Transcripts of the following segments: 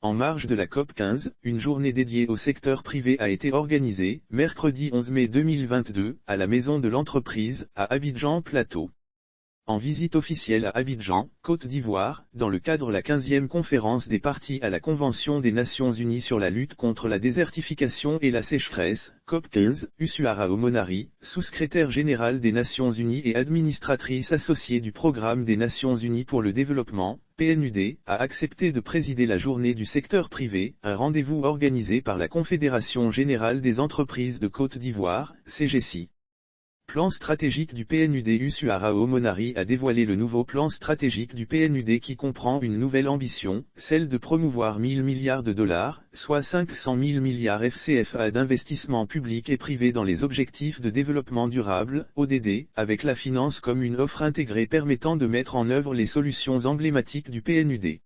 En marge de la COP 15, une journée dédiée au secteur privé a été organisée, mercredi 11 mai 2022, à la Maison de l'Entreprise, à Abidjan Plateau. En visite officielle à Abidjan, Côte d'Ivoire, dans le cadre de la 15e conférence des parties à la Convention des Nations Unies sur la lutte contre la désertification et la sécheresse, COP 15, Usuara Omonari, sous-secrétaire générale des Nations Unies et administratrice associée du Programme des Nations Unies pour le développement, PNUD, a accepté de présider la journée du secteur privé, un rendez-vous organisé par la Confédération Générale des Entreprises de Côte d'Ivoire, CGCI. Plan stratégique du PNUD. Usuara Omonari a dévoilé le nouveau plan stratégique du PNUD qui comprend une nouvelle ambition, celle de promouvoir 1000 milliards de dollars, soit 500 000 milliards FCFA d'investissement public et privé dans les objectifs de développement durable, ODD, avec la finance comme une offre intégrée permettant de mettre en œuvre les solutions emblématiques du PNUD.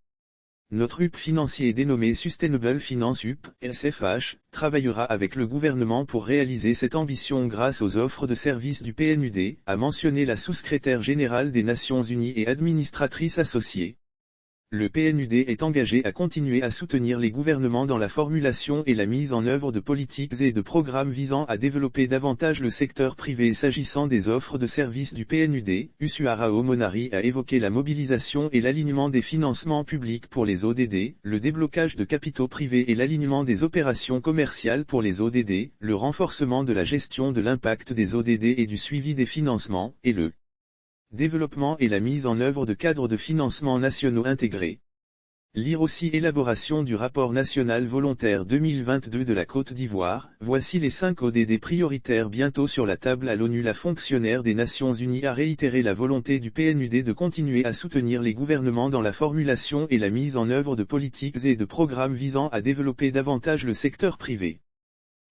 Notre UP financier dénommé Sustainable Finance UP, SFH, travaillera avec le gouvernement pour réaliser cette ambition grâce aux offres de services du PNUD, a mentionné la sous-secrétaire générale des Nations Unies et administratrice associée. Le PNUD est engagé à continuer à soutenir les gouvernements dans la formulation et la mise en œuvre de politiques et de programmes visant à développer davantage le secteur privé. S'agissant des offres de services du PNUD, Usuara Omonari a évoqué la mobilisation et l'alignement des financements publics pour les ODD, le déblocage de capitaux privés et l'alignement des opérations commerciales pour les ODD, le renforcement de la gestion de l'impact des ODD et du suivi des financements, et le développement et la mise en œuvre de cadres de financement nationaux intégrés. Lire aussi élaboration du rapport national volontaire 2022 de la Côte d'Ivoire. Voici les 5 ODD prioritaires bientôt sur la table à l'ONU. La fonctionnaire des Nations Unies a réitéré la volonté du PNUD de continuer à soutenir les gouvernements dans la formulation et la mise en œuvre de politiques et de programmes visant à développer davantage le secteur privé.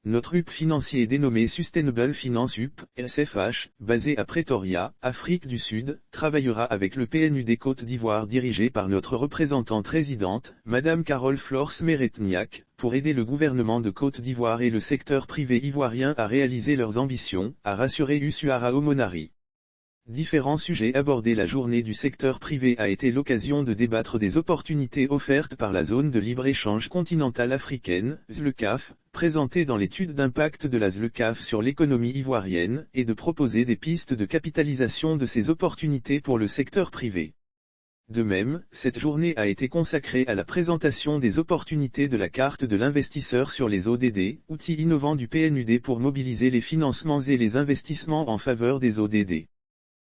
Notre UP financier dénommé Sustainable Finance UP, SFH, basé à Pretoria, Afrique du Sud, travaillera avec le PNUD Côte d'Ivoire dirigé par notre représentante résidente, Madame Carole Flore Smeretniak, pour aider le gouvernement de Côte d'Ivoire et le secteur privé ivoirien à réaliser leurs ambitions, a rassuré Usuara Omonari. Différents sujets abordés. La journée du secteur privé a été l'occasion de débattre des opportunités offertes par la zone de libre-échange continentale africaine, ZLECAf, présentée dans l'étude d'impact de la ZLECAf sur l'économie ivoirienne, et de proposer des pistes de capitalisation de ces opportunités pour le secteur privé. De même, cette journée a été consacrée à la présentation des opportunités de la carte de l'investisseur sur les ODD, outil innovant du PNUD pour mobiliser les financements et les investissements en faveur des ODD.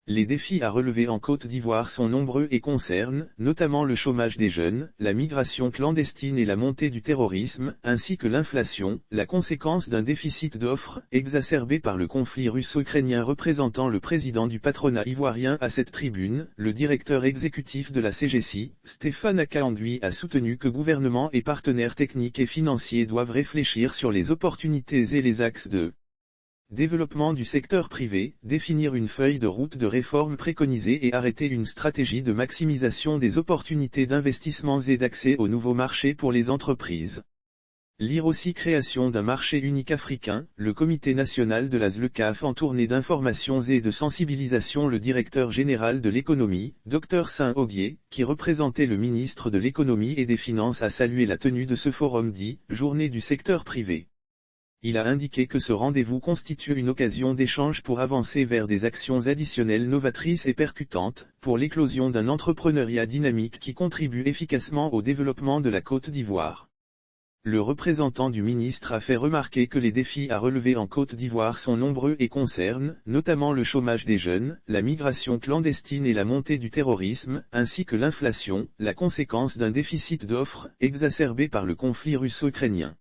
Les défis à relever en Côte d'Ivoire sont nombreux et concernent, notamment le chômage des jeunes, la migration clandestine et la montée du terrorisme, ainsi que l'inflation, la conséquence d'un déficit d'offres, exacerbé par le conflit russo-ukrainien. Représentant le président du patronat ivoirien à cette tribune, le directeur exécutif de la CGCI, Stéphane Akaandui, a soutenu que gouvernement et partenaires techniques et financiers doivent réfléchir sur les opportunités et les axes de développement du secteur privé, définir une feuille de route de réforme préconisée et arrêter une stratégie de maximisation des opportunités d'investissement et d'accès aux nouveaux marchés pour les entreprises. Lire aussi création d'un marché unique africain, le comité national de la ZLECAf en tournée d'informations et de sensibilisation. Le directeur général de l'économie, Dr Saint-Auguier, qui représentait le ministre de l'économie et des finances, a salué la tenue de ce forum dit « Journée du secteur privé ». Il a indiqué que ce rendez-vous constitue une occasion d'échange pour avancer vers des actions additionnelles novatrices et percutantes, pour l'éclosion d'un entrepreneuriat dynamique qui contribue efficacement au développement de la Côte d'Ivoire. Le représentant du ministre a fait remarquer que les défis à relever en Côte d'Ivoire sont nombreux et concernent, notamment le chômage des jeunes, la migration clandestine et la montée du terrorisme, ainsi que l'inflation, la conséquence d'un déficit d'offres, exacerbé par le conflit russo-ukrainien.